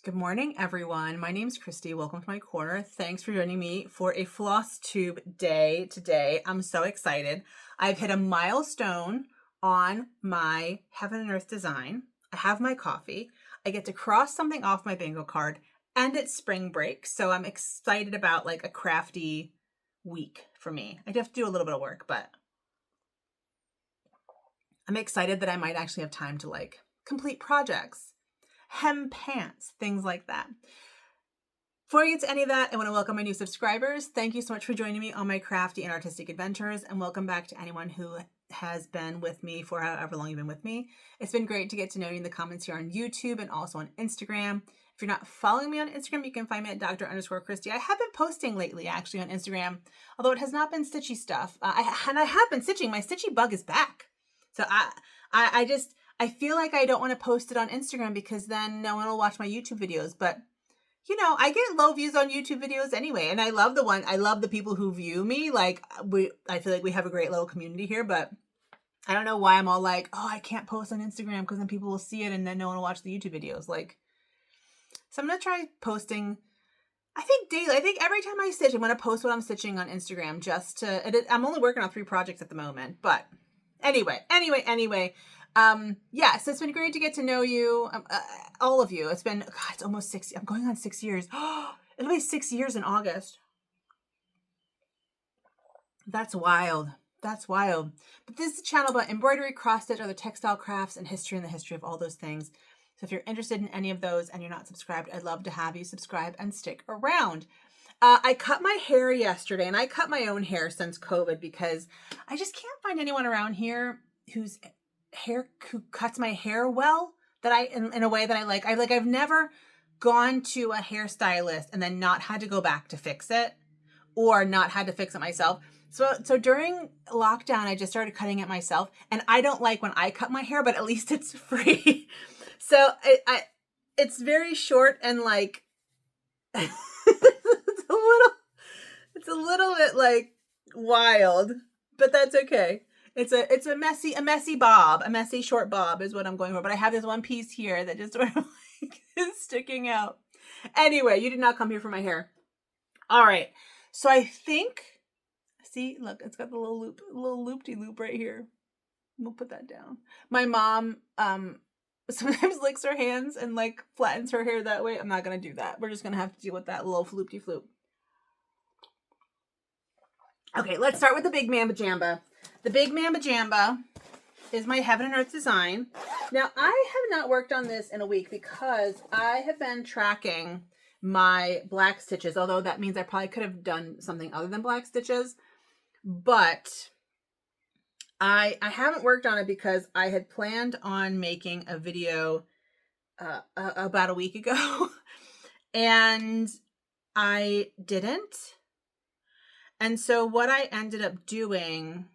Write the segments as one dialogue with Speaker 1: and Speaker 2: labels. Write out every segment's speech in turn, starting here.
Speaker 1: Good morning, everyone. My name's Christy. Welcome to my corner. Thanks for joining me for a Flosstube day today. I'm so excited. I've hit a milestone on my Heaven and Earth design. I have my coffee. I get to cross something off my bingo card, and it's spring break. So I'm excited about like a crafty week for me. I have to do a little bit of work, but I'm excited that I might actually have time to like complete projects. Hem pants, things like that. Before I get to any of that, I want to welcome my new subscribers. Thank you so much for joining me on my crafty and artistic adventures, and welcome back to anyone who has been with me for however long you've been with me. It's been great to get to know you in the comments here on YouTube and also on Instagram. If you're not following me on Instagram, you can find me at Dr._Christy. I have been posting lately actually on Instagram, although it has not been stitchy stuff. I have been stitching. My stitchy bug is back. So I feel like I don't want to post it on Instagram because then no one will watch my YouTube videos. But, you know, I get low views on YouTube videos anyway. And I love the people who view me. Like, I feel like we have a great little community here. But I don't know why I'm all like, oh, I can't post on Instagram because then people will see it and then no one will watch the YouTube videos. Like, so I'm going to try posting, I think daily. I think every time I stitch, I'm going to post what I'm stitching on Instagram just to, I'm only working on 3 projects at the moment. But anyway. So it's been great to get to know you, all of you. It's been, God, it's almost 6, I'm going on 6 years. It'll be 6 years in August. That's wild. That's wild. But this is a channel about embroidery, cross stitch, other textile crafts, and the history of all those things. So if you're interested in any of those and you're not subscribed, I'd love to have you subscribe and stick around. I cut my hair yesterday, and I cut my own hair since COVID because I just can't find anyone around here who cuts my hair well, that in a way that I like. I've never gone to a hairstylist and then not had to go back to fix it or not had to fix it myself. So during lockdown, I just started cutting it myself, and I don't like when I cut my hair, but at least it's free. So it's very short and like it's a little bit like wild, but that's okay. It's a messy bob, a messy short bob is what I'm going for. But I have this one piece here that just sort of like is sticking out. Anyway, you did not come here for my hair. All right. So I think, see, look, it's got the little loop-de-loop right here. We'll put that down. My mom sometimes licks her hands and like flattens her hair that way. I'm not gonna do that. We're just gonna have to deal with that little floop-de-floop. Okay, let's start with the Big Mamba Jamba. The Big Mamba Jamba is my Heaven and Earth design. Now, I have not worked on this in a week because I have been tracking my black stitches, although that means I probably could have done something other than black stitches. But I haven't worked on it because I had planned on making a video about a week ago, and I didn't. And so what I ended up doing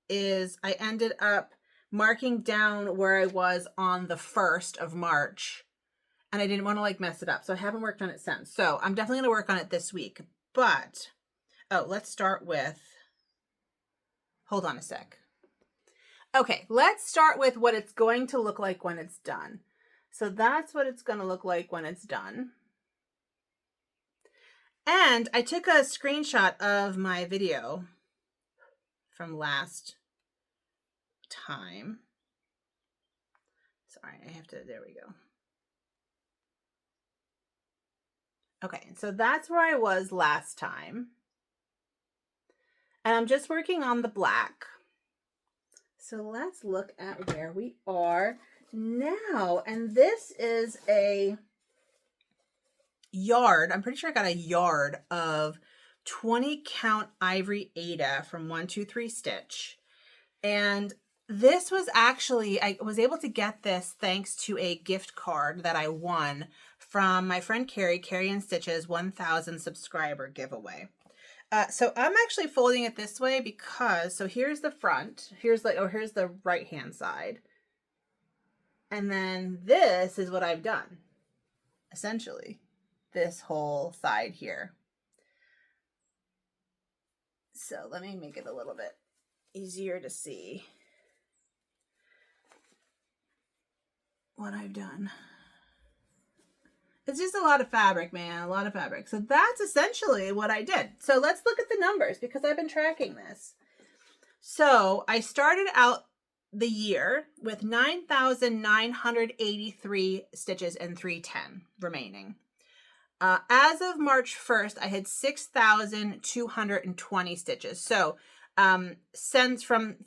Speaker 1: is I ended up marking down where I was on the 1st of March, and I didn't want to like mess it up. So I haven't worked on it since. So I'm definitely going to work on it this week. But, let's start with, hold on a sec. Okay, let's start with what it's going to look like when it's done. So that's what it's going to look like when it's done. And I took a screenshot of my video from last time. Sorry, there we go. Okay, so that's where I was last time. And I'm just working on the black. So let's look at where we are now. And this is a yard. I'm pretty sure I got a yard of 20 count ivory aida from 123 Stitch. And this was actually, I was able to get this thanks to a gift card that I won from my friend Carrie and Stitch's 1,000 subscriber giveaway. So I'm actually folding it this way because, so here's the front, here's the right hand side. And then this is what I've done, essentially, this whole side here. So let me make it a little bit easier to see what I've done. It's just a lot of fabric, man, a lot of fabric. So that's essentially what I did. So let's look at the numbers because I've been tracking this. So I started out the year with 9,983 stitches and 310 remaining. As of March 1st, I had 6,220 stitches. So since from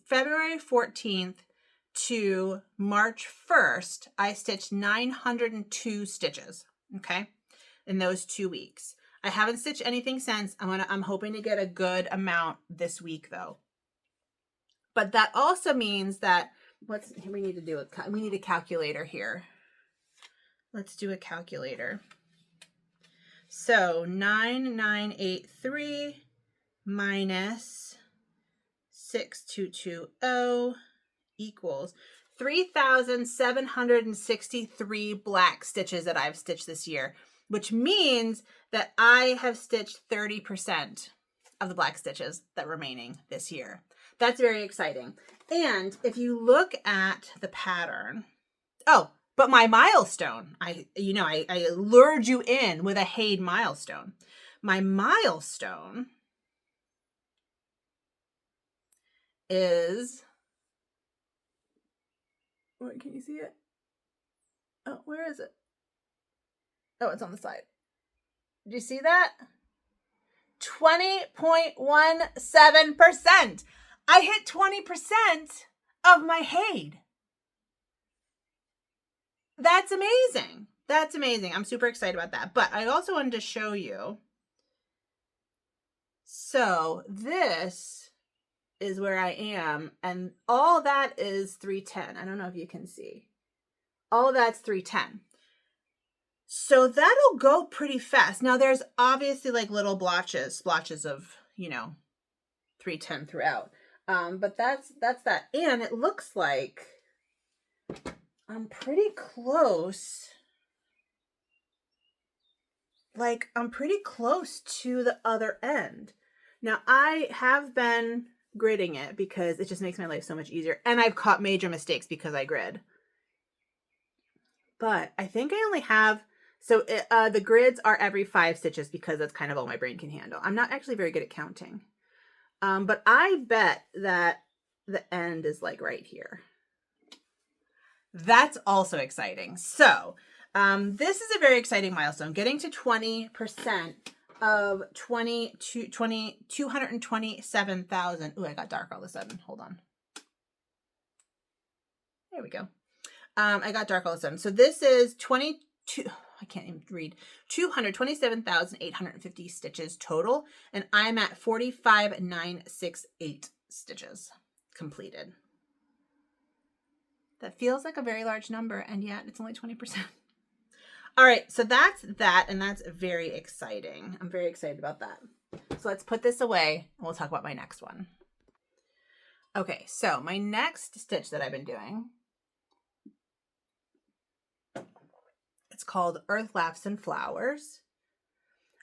Speaker 1: February 14th to March 1st, I stitched 902 stitches, okay, in those 2 weeks. I haven't stitched anything since. I'm hoping to get a good amount this week though. But that also means that we need a calculator here. Let's do a calculator. So 9,983 minus 6,220 equals 3,763 black stitches that I've stitched this year, which means that I have stitched 30% of the black stitches that remaining this year. That's very exciting. And if you look at the pattern, but my milestone, I lured you in with a HAED milestone. My milestone is, wait, can you see it? Oh, where is it? Oh, it's on the side. Did you see that? 20.17%. I hit 20% of my HAED. That's amazing. That's amazing. I'm super excited about that. But I also wanted to show you. So this is where I am. And all that is 310. I don't know if you can see. All of that's 310. So that'll go pretty fast. Now there's obviously like little splotches of, 310 throughout. But that's that. And it looks like I'm pretty close. Like I'm pretty close to the other end. Now I have been gridding it because it just makes my life so much easier. And I've caught major mistakes because I grid. But I think I only have, the grids are every 5 stitches because that's kind of all my brain can handle. I'm not actually very good at counting. But I bet that the end is like right here. That's also exciting. So this is a very exciting milestone. Getting to 20% of 227,000. Ooh, I got dark all of a sudden. Hold on. There we go. I got dark all of a sudden. So this is 22. I can't even read. 227,850 stitches total. And I'm at 45,968 stitches completed. That feels like a very large number, and yet it's only 20%. All right, so that's that, and that's very exciting. I'm very excited about that. So let's put this away, and we'll talk about my next one. Okay, so my next stitch that I've been doing, it's called Earth Laughs and Flowers.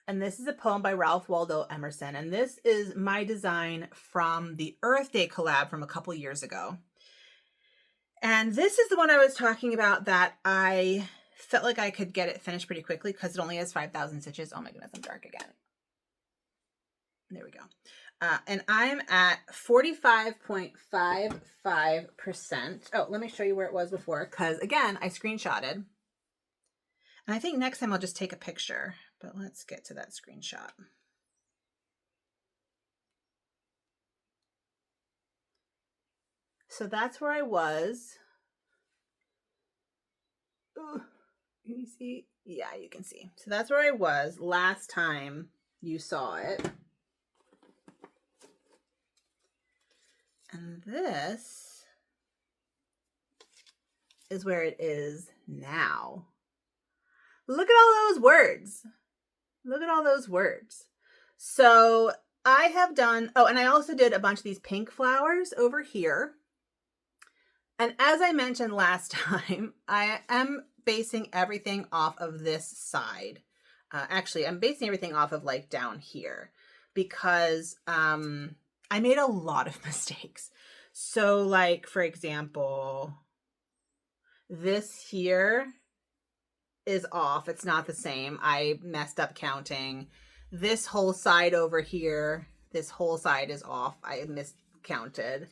Speaker 1: And this is a poem by Ralph Waldo Emerson. And this is my design from the Earth Day collab from a couple years ago. And this is the one I was talking about that I felt like I could get it finished pretty quickly because it only has 5,000 stitches. Oh my goodness, I'm dark again. There we go. And I'm at 45.55%. Oh, let me show you where it was before because, again, I screenshotted. And I think next time I'll just take a picture. But let's get to that screenshot. So that's where I was. Ooh, can you see? Yeah, you can see. So that's where I was last time you saw it. And this is where it is now. Look at all those words. Look at all those words. So I have done, and I also did a bunch of these pink flowers over here. And as I mentioned last time, I am basing everything off of this side. Actually, I'm basing everything off of like down here because I made a lot of mistakes. So like, for example, this here is off. It's not the same. I messed up counting. This whole side over here, this whole side is off. I miscounted.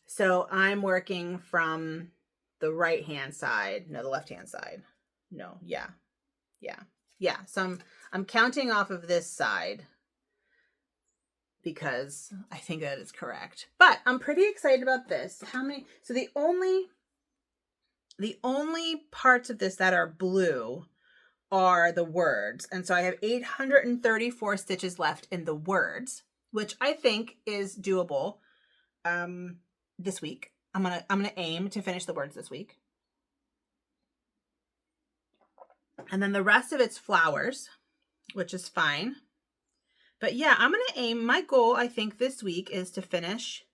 Speaker 1: So I'm working from the right-hand side. No, the left-hand side. No, yeah. So I'm counting off of this side because I think that is correct. But I'm pretty excited about this. How many? So the only parts of this that are blue are the words. And so I have 834 stitches left in the words, which I think is doable this week. I'm gonna aim to finish the words this week. And then the rest of it's flowers, which is fine. But yeah, I'm going to aim, my goal, I think this week is to finish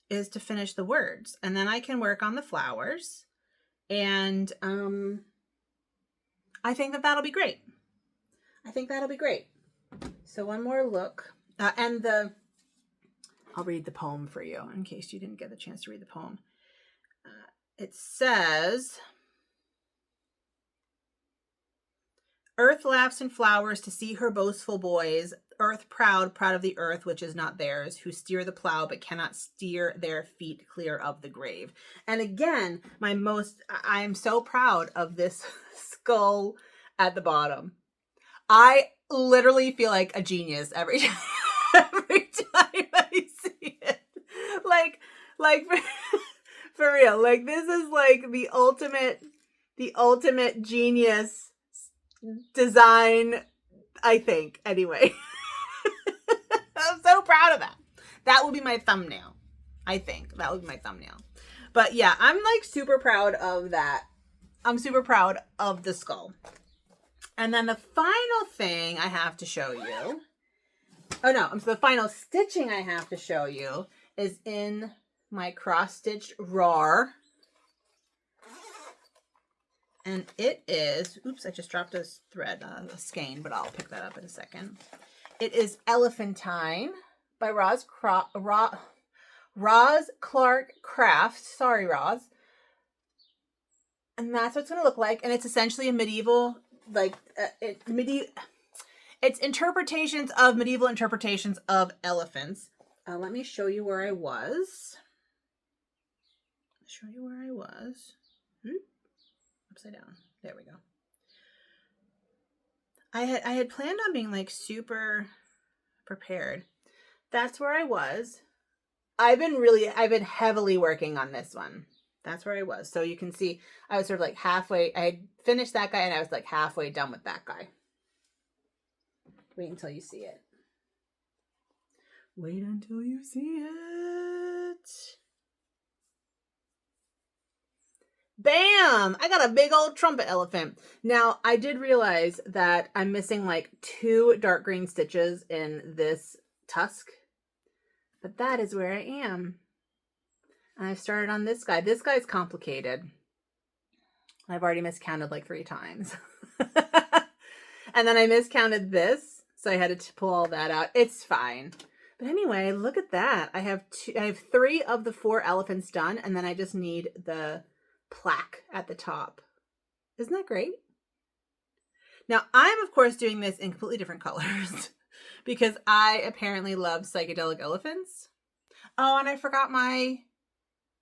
Speaker 1: the words. And then I can work on the flowers. And I think that that'll be great. So one more look. I'll read the poem for you in case you didn't get the chance to read the poem. It says, earth laughs and flowers to see her boastful boys, earth proud of the earth which is not theirs, who steer the plow but cannot steer their feet clear of the grave. And again, I'm so proud of this skull at the bottom. I literally feel like a genius every time I see it. Like for real. Like this is like the ultimate genius design, I think. Anyway. I'm so proud of that. That will be my thumbnail. I think that will be my thumbnail. But yeah, I'm like super proud of that. I'm super proud of the skull. And then the final thing I have to show you. So the final stitching I have to show you is in my cross-stitched RAR. And it is, oops, I just dropped a thread, a skein, but I'll pick that up in a second. It is Elephantine by Roz Clark Crafts. Sorry, Roz. And that's what it's going to look like. And it's essentially a medieval, it's interpretations of medieval interpretations of elephants. Let me show you where I was. Upside down. There we go. I had planned on being like super prepared. That's where I was. I've been heavily working on this one. That's where I was. So you can see I was sort of like halfway. I had finished that guy and I was like halfway done with that guy. Wait until you see it. Wait until you see it. Bam! I got a big old trumpet elephant. Now, I did realize that I'm missing like 2 dark green stitches in this tusk. But that is where I am. And I started on this guy. This guy's complicated. I've already miscounted like 3 times. And then I miscounted this. So I had to pull all that out. It's fine. But anyway, look at that. I have 3 of the 4 elephants done. And then I just need the plaque at the top. Isn't that great? Now, I'm of course doing this in completely different colors because I apparently love psychedelic elephants. Oh, and I forgot my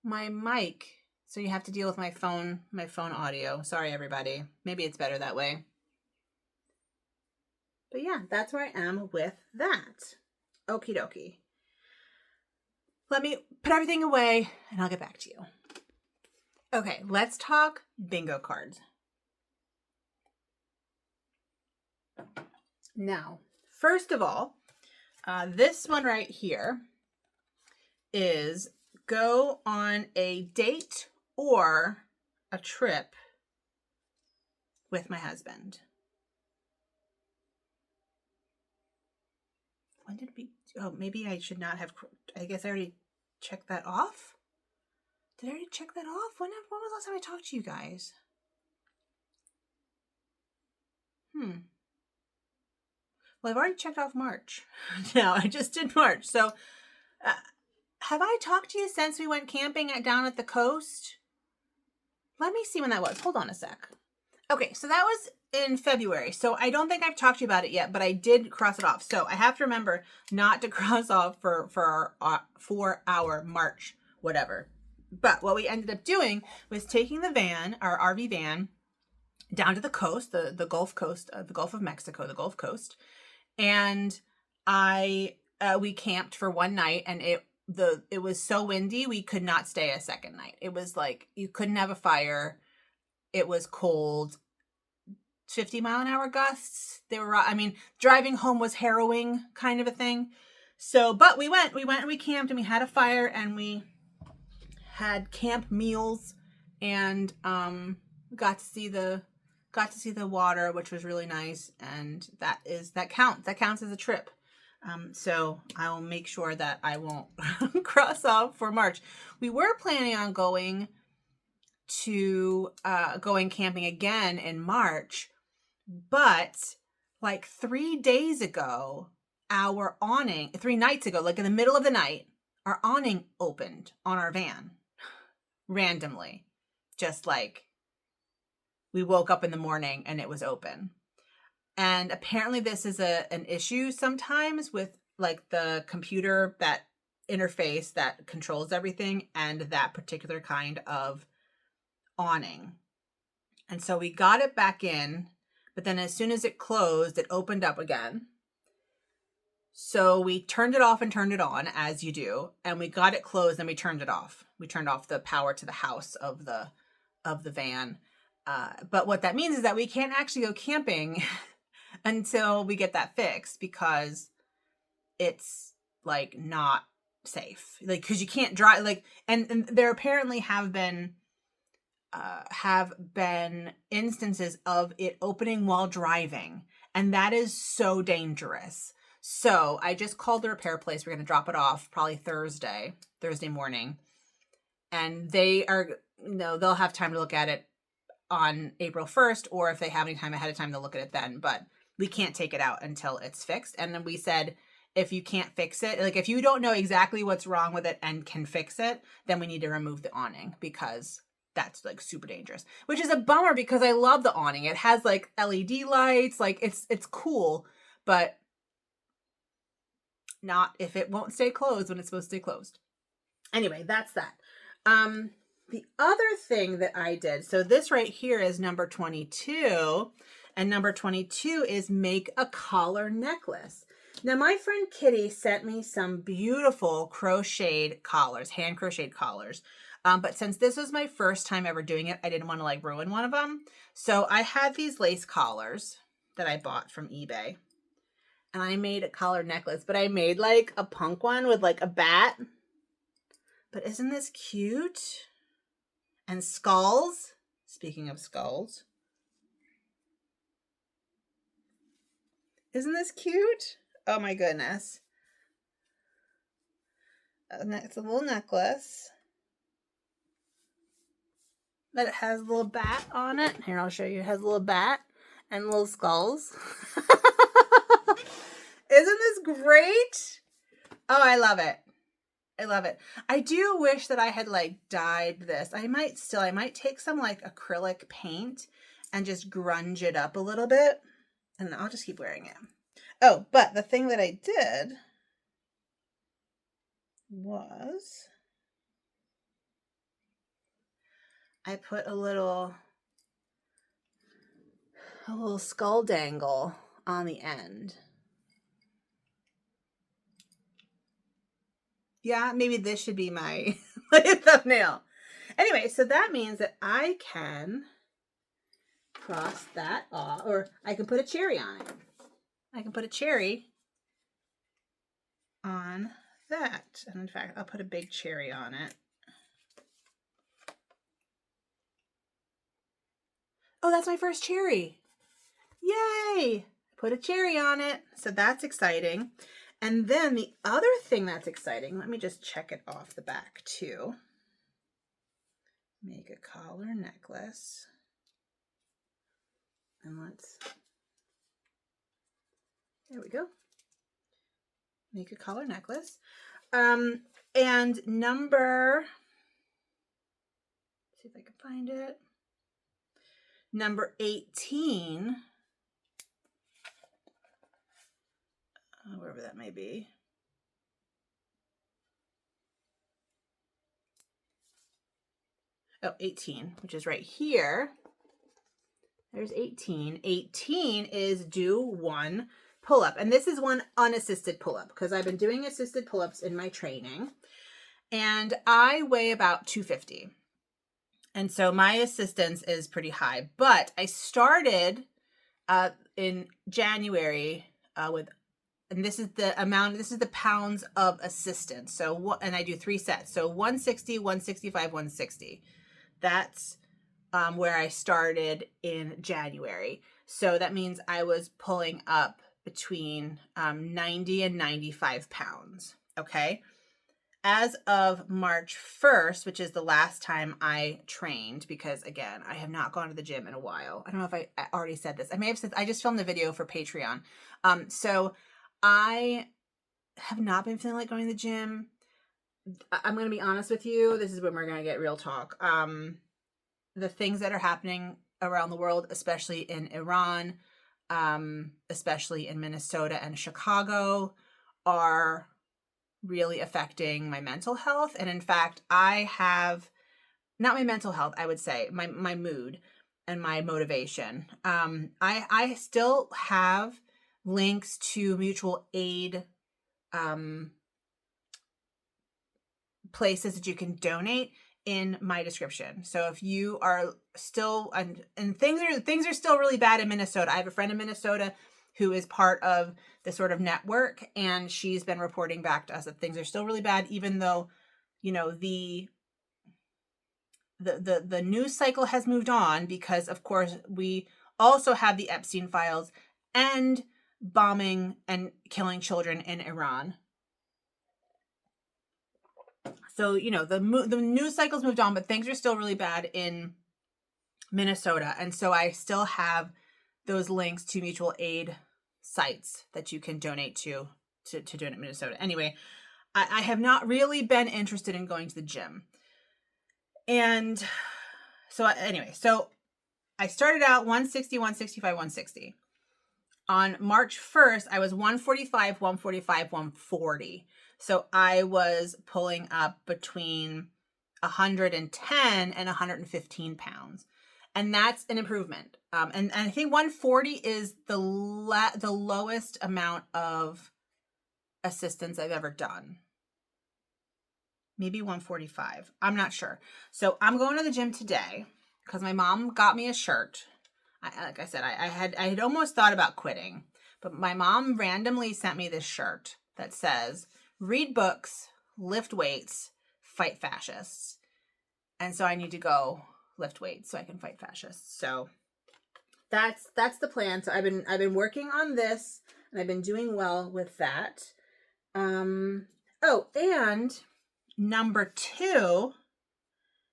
Speaker 1: mic. So you have to deal with my phone audio. Sorry, everybody. Maybe it's better that way. But yeah, that's where I am with that. Okie dokie. Let me put everything away and I'll get back to you. Okay, let's talk bingo cards. Now, first of all, this one right here is go on a date or a trip with my husband. When did we, maybe I should not have, I guess I already checked that off. Did I already check that off? When was the last time I talked to you guys? Well, I've already checked off March. No, I just did March. So, have I talked to you since we went camping down at the coast? Let me see when that was. Hold on a sec. Okay, so that was in February. So I don't think I've talked to you about it yet, but I did cross it off. So I have to remember not to cross off for our March, whatever. But what we ended up doing was taking the van, our RV van, down to the coast, the Gulf Coast, the Gulf of Mexico, the Gulf Coast. And we camped for one night, and it was so windy we could not stay a second night. It was like you couldn't have a fire. It was cold. 50-mile-an-hour gusts. Driving home was harrowing, kind of a thing. So, but we went and we camped, and we had a fire, and we had camp meals, and got to see the water, which was really nice. And that counts as a trip. So I'll make sure that I won't cross off for March. We were planning on going camping again in March, but like 3 days ago, 3 nights ago, like in the middle of the night, our awning opened on our van randomly. Just like we woke up in the morning and it was open. And apparently this is an issue sometimes with like the computer, that interface that controls everything, and that particular kind of awning. And so we got it back in, but then as soon as it closed, it opened up again. So we turned it off and turned it on, as you do, and we got it closed and we turned it off. We turned off the power to the house of the van. But what that means is that we can't actually go camping until we get that fixed, because it's like not safe. Like, because you can't drive, like, and there apparently have been instances of it opening while driving, and that is so dangerous. So I just called the repair place. We're going to drop it off probably Thursday morning, and they are, they'll have time to look at it on April 1st, or if they have any time ahead of time, they'll look at it then. But we can't take it out until it's fixed. And then we said, if you can't fix it, like if you don't know exactly what's wrong with it and can fix it, then we need to remove the awning, because that's like super dangerous, which is a bummer because I love the awning. It has like LED lights, like it's cool, but not if it won't stay closed when it's supposed to stay closed. Anyway, that's that. The other thing that I did, so this right here is number 22, and number 22 is make a collar necklace. Now, my friend Kitty sent me some beautiful crocheted collars, hand crocheted collars. But since this was my first time ever doing it, I didn't want to like ruin one of them. So I had these lace collars that I bought from eBay, and I made a collar necklace, but I made like a punk one with like a bat. But isn't this cute? And skulls. Speaking of skulls. Isn't this cute? Oh my goodness. It's a little necklace. But it has a little bat on it. Here, I'll show you. It has a little bat and little skulls. Isn't this great? Oh, I love it. I love it. I do wish that I had like dyed this. I might take some like acrylic paint and just grunge it up a little bit, and I'll just keep wearing it. Oh, but the thing that I did was I put a little skull dangle on the end. Yeah, maybe this should be my thumbnail. Anyway, so that means that I can cross that off, or I can put a cherry on it. I can put a cherry on that. And in fact, I'll put a big cherry on it. Oh, that's my first cherry. Yay! Put a cherry on it. So that's exciting. And then the other thing that's exciting, let me just check it off the back too. Make a collar necklace. And there we go. Make a collar necklace. And number, see if I can find it. number 18, wherever that may be. Oh, 18, which is right here. There's 18. 18 is do one pull-up. And this is one unassisted pull-up because I've been doing assisted pull-ups in my training. And I weigh about 250. And so my assistance is pretty high. But I started in January with, and this is the amount, this is the pounds of assistance. So, and I do 3 sets. So 160, 165, 160. That's where I started in January. So that means I was pulling up between 90 and 95 pounds. Okay. As of March 1st, which is the last time I trained, because again, I have not gone to the gym in a while. I don't know if I already said this. I may have said, I just filmed the video for Patreon. So I have not been feeling like going to the gym. I'm going to be honest with you. This is when we're going to get real talk. The things that are happening around the world, especially in Iran, especially in Minnesota and Chicago, are really affecting my mental health. And in fact, I have, not my mental health, I would say, my mood and my motivation. I still have links to mutual aid places that you can donate in my description. So if you are still, and things are still really bad in Minnesota. I have a friend in Minnesota who is part of the sort of network, and she's been reporting back to us that things are still really bad, even though, you know, the news cycle has moved on, because of course we also have the Epstein files and bombing and killing children in Iran. So, you know, the news cycle's moved on, but things are still really bad in Minnesota. And so I still have those links to mutual aid sites that you can donate to donate Minnesota. Anyway, I have not really been interested in going to the gym. And so anyway, so I started out 160, 165, 160. On March 1st, I was 145, 145, 140. So I was pulling up between 110 and 115 pounds. And that's an improvement. And I think 140 is the lowest amount of assistance I've ever done. Maybe 145. I'm not sure. So I'm going to the gym today because my mom got me a shirt. Like I said, I had almost thought about quitting, but my mom randomly sent me this shirt that says, read books, lift weights, fight fascists. And so I need to go lift weights so I can fight fascists. So that's the plan. So I've been working on this, and I've been doing well with that. Oh, and number 2,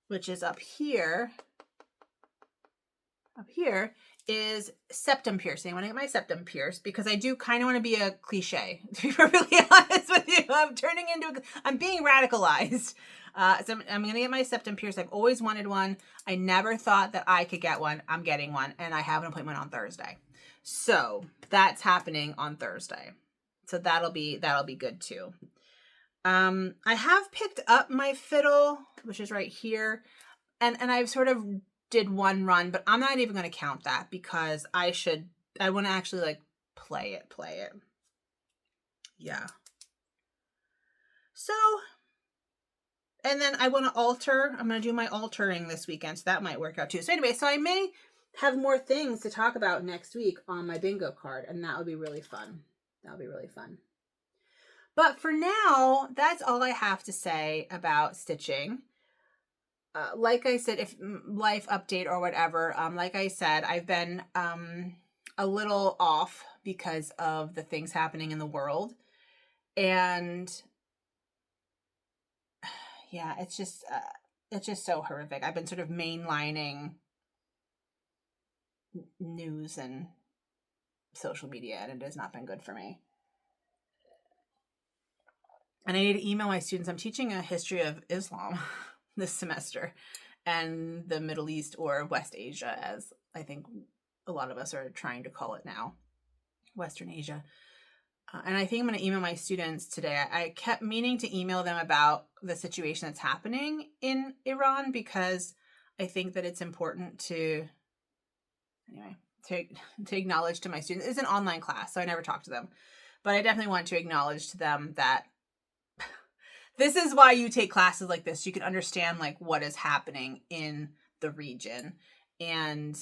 Speaker 1: which is up here, is septum piercing. I want to get my septum pierced because I do kind of want to be a cliche, to be perfectly honest with you. I'm being radicalized. So I'm going to get my septum pierced. I've always wanted one. I never thought that I could get one. I'm getting one, and I have an appointment on Thursday. So that's happening on Thursday. So that'll be good too. I have picked up my fiddle, which is right here, and I've sort of did one run, but I'm not even going to count that because I want to actually like play it. Yeah. So, and then I want to alter. I'm going to do my altering this weekend, so that might work out too. So anyway, so I may have more things to talk about next week on my bingo card, and that would be really fun. But for now, that's all I have to say about stitching. Like I said, if life update or whatever, like I said, I've been a little off because of the things happening in the world. And yeah, it's just so horrific. I've been sort of mainlining news and social media, and it has not been good for me. And I need to email my students. I'm teaching a history of Islam this semester, and the Middle East, or West Asia as I think a lot of us are trying to call it now, Western Asia. And I think I'm going to email my students today. I kept meaning to email them about the situation that's happening in Iran, because I think that it's important to, anyway, to acknowledge to my students. It's an online class, so I never talk to them. But I definitely want to acknowledge to them that this is why you take classes like this. You can understand like what is happening in the region. And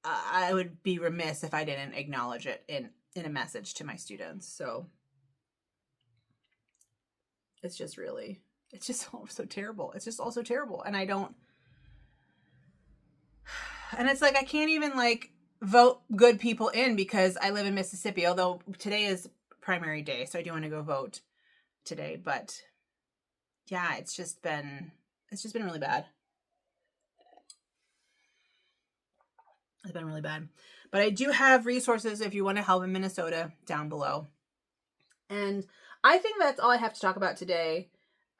Speaker 1: I would be remiss if I didn't acknowledge it in a message to my students. So it's just really, it's just so terrible. It's just all so terrible. And it's like, I can't even like vote good people in because I live in Mississippi, although today is primary day. So I do want to go vote today, but yeah, it's just been really bad. It's been really bad. But I do have resources if you want to help in Minnesota down below. And I think that's all I have to talk about today.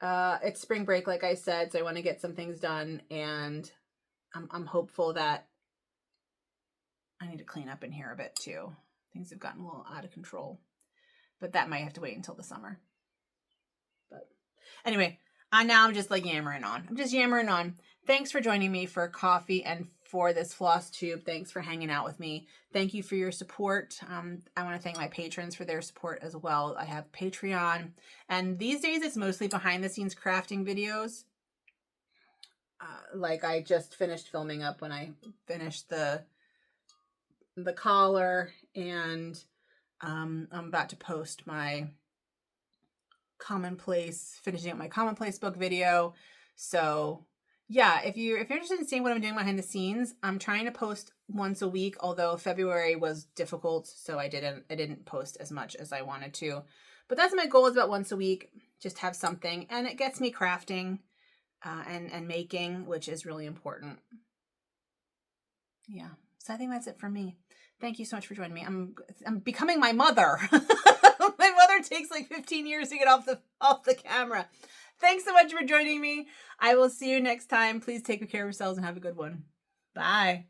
Speaker 1: It's spring break, like I said, so I want to get some things done. And I'm hopeful that I need to clean up in here a bit too. Things have gotten a little out of control. But that might have to wait until the summer. But anyway, now I'm just like yammering on. I'm just yammering on. Thanks for joining me for coffee and for this Flosstube. Thanks for hanging out with me. Thank you for your support. I want to thank my patrons for their support as well. I have Patreon, and these days it's mostly behind the scenes crafting videos. Like I just finished filming up when I finished the collar, and I'm about to post my finishing up my commonplace book video. So yeah, if you're interested in seeing what I'm doing behind the scenes, I'm trying to post once a week, although February was difficult, so I didn't post as much as I wanted to. But that's my goal, is about once a week, just have something, and it gets me crafting and making, which is really important. Yeah, so I think that's it for me. Thank you so much for joining me. I'm becoming my mother. My mother takes like 15 years to get off the camera. Thanks so much for joining me. I will see you next time. Please take care of yourselves and have a good one. Bye.